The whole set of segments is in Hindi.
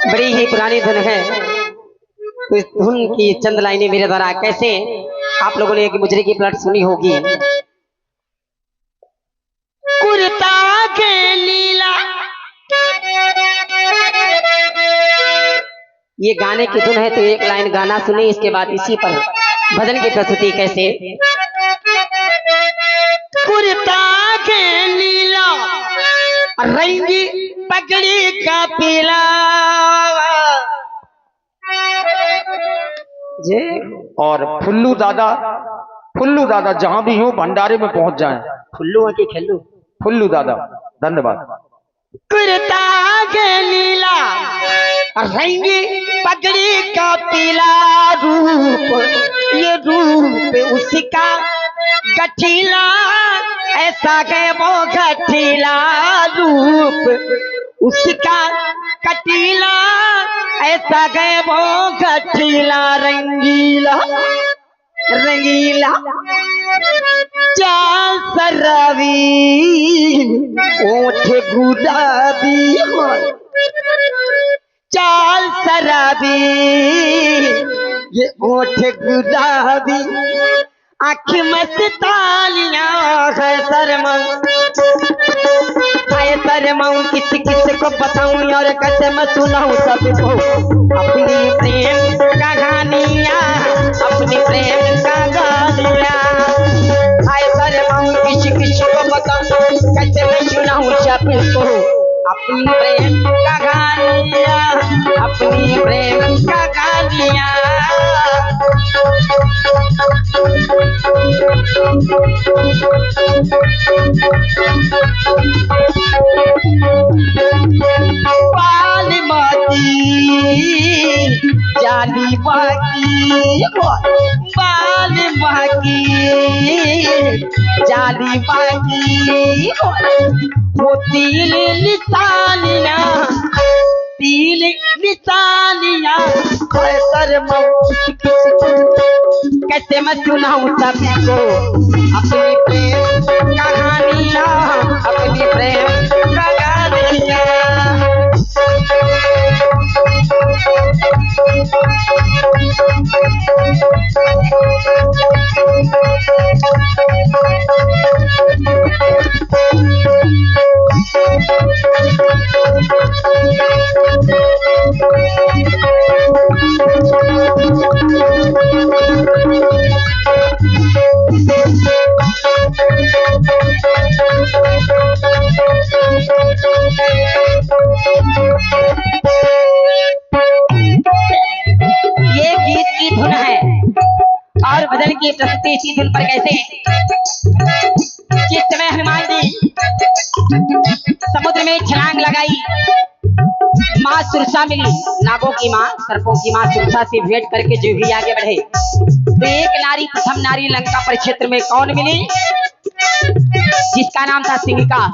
बड़ी ही पुरानी धुन है। इस धुन की चंद लाइनें मेरे द्वारा कैसे आप लोगों ने एक मुजरे की प्लट सुनी होगी। कुर्ता के लीला, ये गाने की धुन है तो एक लाइन गाना सुने, इसके बाद इसी पर भजन की प्रस्तुति कैसे। कुर्ता के लीला रंगी पगड़ी का पीला जे और फुल्लू दादा जहां भी हो भंडारे में पहुंच जाएं। फुल्लू है कि खेलू? फुल्लू दादा, धन्यवाद। कुर्ता के लीला रंगी पगड़ी का पीला रूप, ये रूप उसका गठीला, ऐसा है वो गठीला रूप उसका कटीला, ऐसा है वो गठीला रंगीला रंगीला। चाल शराबी ओठ गुलाबी, चाल शराबी ये ओठ गुलाबी, आँख मस्तानियाँ है शर्माऊं किस किस को बताऊं और कैसे मैं सुनाऊं सबको अपनी प्रेम कहानियाँ, अपनी प्रेम कहानियाँ। हाय शर्माऊं किस किस को बताऊं कैसे मैं सुनाऊं सबको अपनी प्रेम कहानियाँ, अपनी प्रेम कहानियाँ। बाली जाली बाकी, बाली बाकी जाली बाकी, वो तिल निशानियाँ, तिल निशानियाँ। कैसे मैं सुनाऊं सबको अपनी प्रेम कहानियाँ, अपनी प्रेम कहानियाँ। ये गीत की धुन है और भजन की प्रस्तुति इसी धुन पर कैसे। जिस समय हनुमान जी समुद्र में छलांग लगाई, माँ सुरसा मिली, नागों की माँ, सर्पों की माँ सुरसा से भेंट करके जो भी आगे बढ़े तो एक नारी, प्रथम नारी लंका परिक्षेत्र में कौन मिली, जिसका नाम था सिंहिका।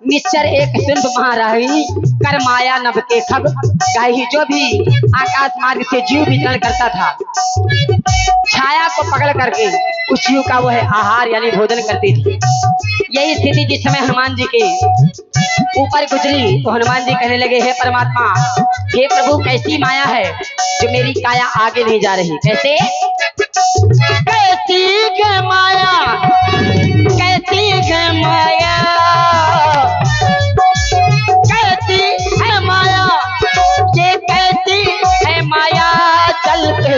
निश्चर एक सिंध महाराही, कर माया नभ के खग गाही। जो भी आकाश मार्ग से जीव विचरण करता था, छाया को पकड़ करके उस जीव का वह आहार यानी भोजन करती थी। यही स्थिति जिस समय हनुमान जी के ऊपर गुजरी तो हनुमान जी कहने लगे, हे परमात्मा, हे प्रभु, कैसी माया है जो मेरी काया आगे नहीं जा रही। कैसे? कैसी है माया, कैसी है माया, कैसी है माया, ये कैसी है माया, चलते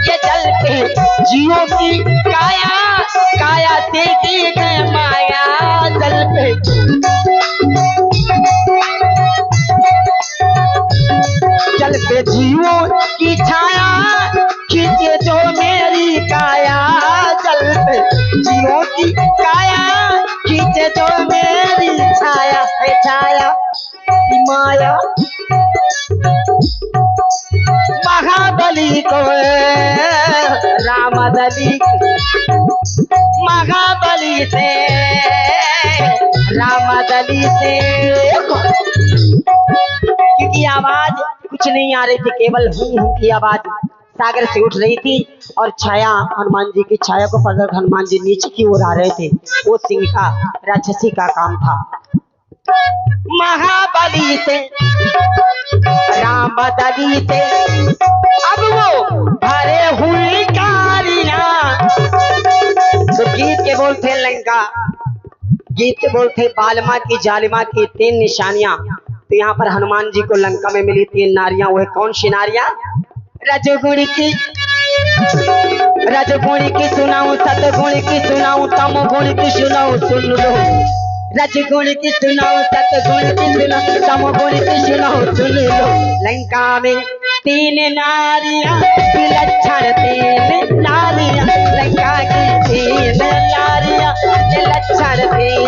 ये चलते जीवों की काया, काया से की है माया चलते। चलते जीवों की छाया खींचे जो मेरी काया, चलते जीवों की काया खींचे जो मेरी छाया है, छाया माया। महाबली को रामदली, महाबली से रामदली से, क्योंकि आवाज कुछ नहीं आ रही थी, केवल हूं की आवाज सागर से उठ रही थी और छाया, हनुमान जी की छाया को पकड़ हनुमान जी नीचे की ओर आ रहे थे। वो सिंह का राक्षसी का काम था। महाबली से राम बदली से अब वो भरे हुई गालियां। तो गीत के बोल थे लंका, गीत के बोल थे बालमा की जालिमा की 3 निशानियां। तो यहाँ पर हनुमान जी को लंका में मिली 3 नारियां। वह कौन सी नारियां? रजोगुणी की सुनाऊं, सतगुण की सुनाऊं, तमगुण की सुनाऊं, सुन लो। रजगुण की सुनाऊं, सतगुण की सुनाऊं, तमगुण की सुनाऊं, सुन लो। लंका में 3 नारियां, लक्षण 3 नारियां, लंका की 3 नारियां, लक्षण 3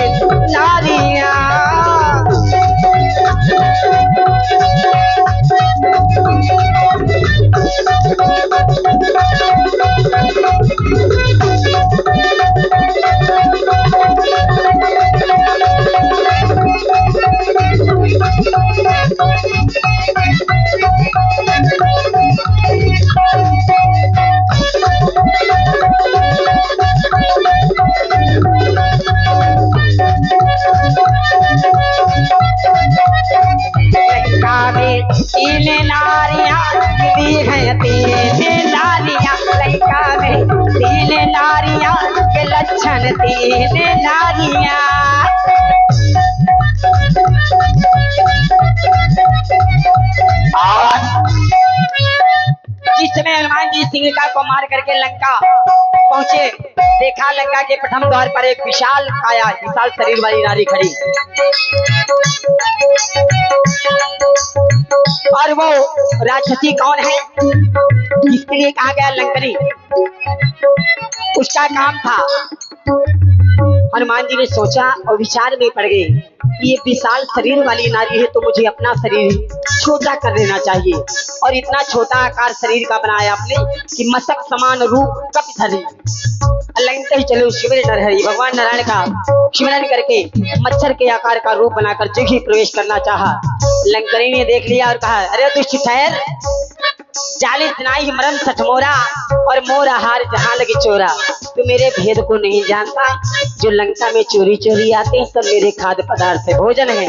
नारियां। जिसमें हनुमान जी सिंहिका को मार करके लंका पहुंचे, देखा लंका के प्रथम द्वार पर एक विशाल काया, विशाल शरीर वाली नारी खड़ी। और वो राक्षसी कौन है, इसके लिए कहा गया लंकनी। उसका काम था, हनुमान जी ने सोचा और विचार में पड़ गए कि ये विशाल शरीर वाली नारी है तो मुझे अपना शरीर छोटा कर देना चाहिए। और इतना छोटा आकार शरीर का बनाया आपने कि मस्तक समान रूप कप धरी। ही चलो शिवरण हरि, भगवान नारायण का शिवरण करके मच्छर के आकार का रूप बनाकर जगह प्रवेश करना चाहा। लंकनी ने देख लिया और कहा, अरे दुष्ट ठहर, जालिस नाई मरम सठ मोरा और मोरा हार जहां लगे चोरा। तू मेरे भेद को नहीं जानता, जो लंका में चोरी चोरी आते हैं सब मेरे खाद्य पदार्थ है, भोजन है।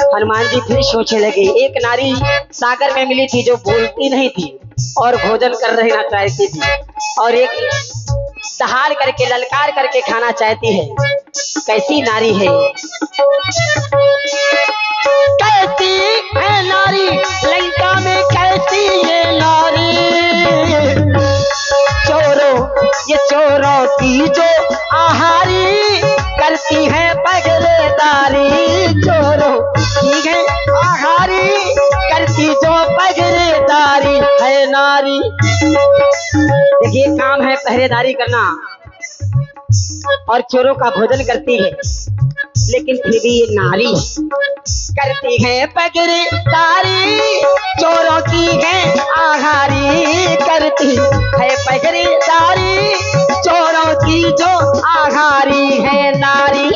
हनुमान जी फिर सोचने लगे, एक नारी सागर में मिली थी जो बोलती नहीं थी और भोजन कर रहना चाहती थी, और एक दहाड़ करके ललकार करके खाना चाहती है। कैसी नारी है, कैसी है नारी लंका में, कैसी है नारी। ये चोरों की जो आहारी करती है पगरेदारी, चोरों की है आहारी करती जो पगरेदारी है नारी। देखिए काम है पहरेदारी करना और चोरों का भोजन करती है, लेकिन फिर भी ये नारी करती है पगरेदारी, चोरों की है आहारी करती है पगरेदारी, चोरों की जो आहारी है नारी।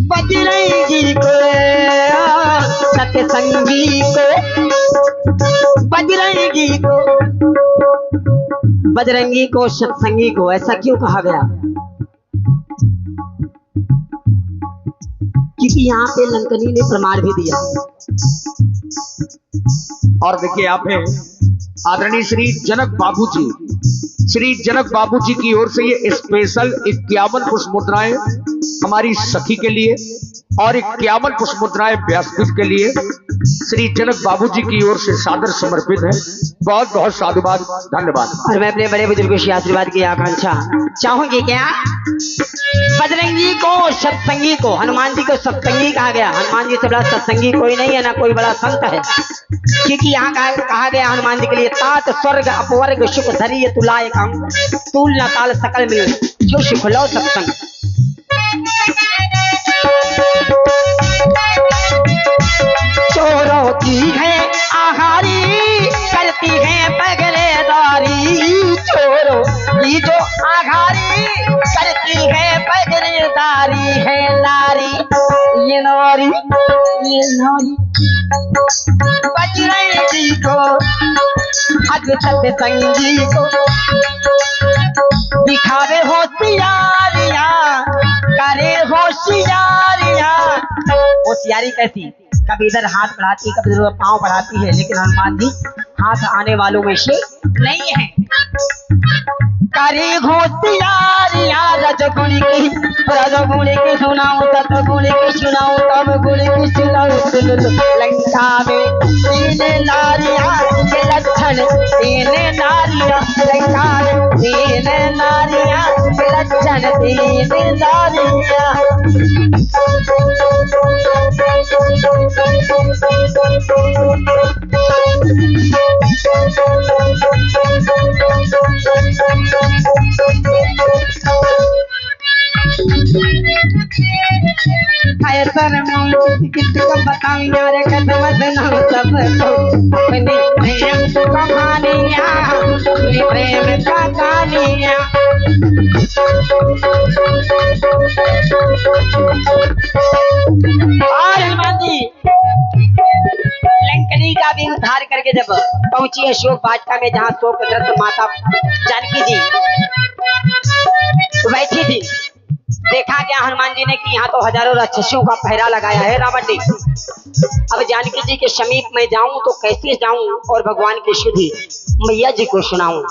बजरंगी को सत्संगी को, बजरंगी को सत्संगी को ऐसा क्यों कहा गया? क्योंकि यहाँ पे लंकनी ने प्रमाण भी दिया। और देखिए यहाँ पे आदरणीय श्री जनक बाबू जी की ओर से ये स्पेशल 51 पुष्प मुद्राएं हमारी सखी के लिए और 51 पुष्प मुद्राएं व्यासपीठ के लिए श्री जनक बाबू जी की ओर से सादर समर्पित है। बहुत बहुत साधुवाद, धन्यवाद। और मैं अपने बड़े बुजुर्गों से आशीर्वाद की आकांक्षा चाहूंगी। क्या बजरंगी को सत्संगी को, हनुमान जी को सत्संगी कहा गया। हनुमान जी से बड़ा सत्संगी कोई नहीं है, ना कोई बड़ा संत है, क्योंकि यहाँ कहा गया हनुमान जी के लिए तात स्वर्ग अपवर्ग सुख धरिय तुलाय काम तूल न ताल सकल मिल जो सुख लो सत्संग। चोरों की है आहारी करती है पगरेदारी, चोरों की जो आहारी करती है पगरेदारी है नारी। ये नो नारी ये नारी बजरंगी को अग सत्संगी को दिखावे होशियारियां करे होशियारियां। होशियारी कैसी? कभी इधर हाथ बढ़ाती कभी इधर पांव बढ़ाती है, लेकिन हनुमान जी हाथ आने वालों में से नहीं है। करे होशियारियां रजगुण की सुनाऊं सतगुण की सुनाऊं तब गुण की सुनाऊं। लंका में तीन नारियां के लक्षण तीन नारियां, लंका में तीन नारियां के लक्षण तीन नारियां। किसको बताऊं यार कदम सुनाऊं सबको अपनी प्रेम कहानियां, अपनी प्रेम का कहानियां। और हनुमान जी लंकनी का भी उद्धार करके जब पहुंची अशोक वाटिका में, जहाँ शोकग्रस्त माता जानकी जी बैठी थी, देखा गया हनुमान जी ने कि यहाँ तो हजारों राक्षसों का पहरा लगाया है रावण ने। अब जानकी जी के समीप में जाऊं तो कैसे जाऊं और भगवान की शुद्धि मैया जी को सुनाऊं।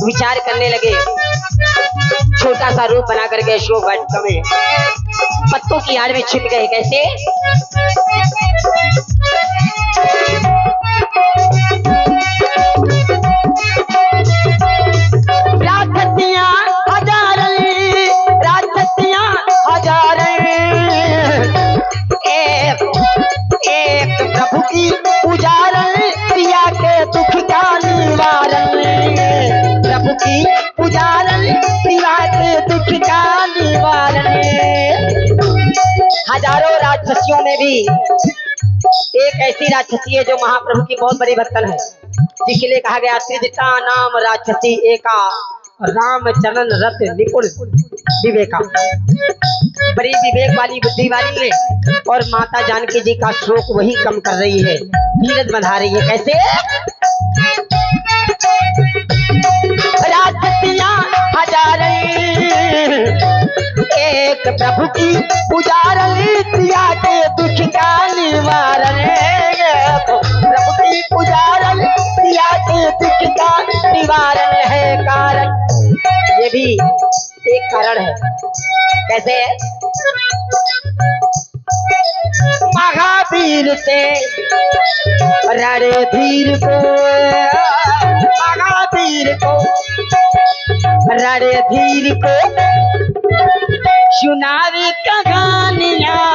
विचार करने लगे, छोटा सा रूप बना करके अशोक वाटिका में पत्तों की आड़ में छिप गए। कैसे? एक प्रभु की पुजारन प्रिया के दुख का निवारण, प्रभु की पुजारन प्रिया के दुख का निवारण। हजारों राक्षसियों में भी एक ऐसी राक्षसी है जो महाप्रभु की बहुत बड़ी भक्तन है, जिसके लिए कहा गया त्रिजटा नाम राक्षसी एका राम चरण रत निपुण विवेका। बड़ी विवेक वाली बुद्धि वाली है और माता जानकी जी का शोक वही कम कर रही है, धीरज बंधा रही है। कैसे? राक्षसियां हजारें एक प्रभु की पुजारन प्रिया के दुख का निवारण, प्रभु की पुजारन प्रिया के दुख का निवारण है कारण। ये भी एक कारण है। कैसे? महावीर से रणधीर को, महावीर को रणधीर को सुनावी कहानियां।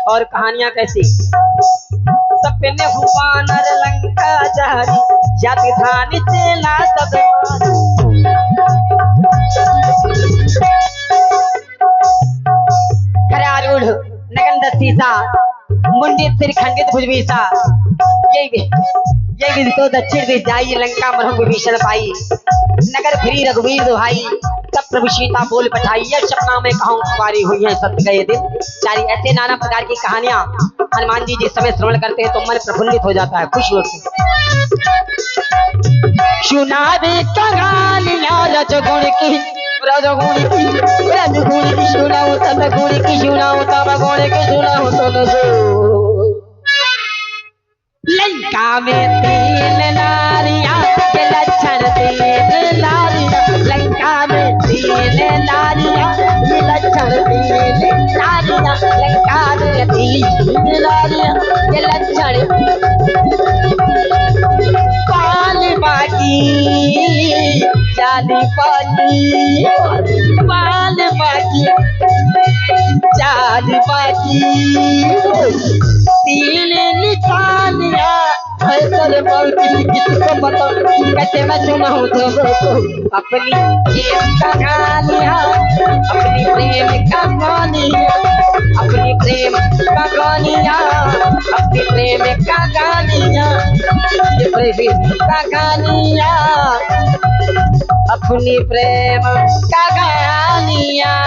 और कहानियां कैसी? सपने हुआ नर लंका जारी जाति धानी से ना सब खरारूढ़ नगंद सीसा मुंडित सिर खंडित भुजबीसा, यही तो दक्षिण दिश जाई लंका मरहु विभीषण पाई। नगर फिरी रघुवीर दुहाई तब प्रभु सीता बोल पठाई। यह सपना में कहूँ कुंवारी हुई है सत्य गए दिन चारी। ऐसे नाना प्रकार की कहानियां हनुमान जी जिस समय श्रवण करते हैं तो मन प्रफुल्लित हो जाता है, खुश होते हैं। सुनावे कहानियां रजगुण की सुनाओ तब गुण की सुनाओ तब गुण की सुनाओ तो लंका में तीन नारियां के लक्षण तीन नारियां, लंका में तीन नारियां के लक्षण तीन नारियां, लंका में तीन नारियां के लक्षण। पाल बाकी जाली पाली, पाल बाकी जाली बाकी तीन निशानियां किसको बताऊं कैसे मैं सुनाऊं सबको अपनी प्रेम का कहानियां, अपनी प्रेम का कहानियां, अपनी प्रेम का कहानियां, अपनी प्रेम का कहानियां, प्रेम का कहानियां, अपनी प्रेम का कहानियां।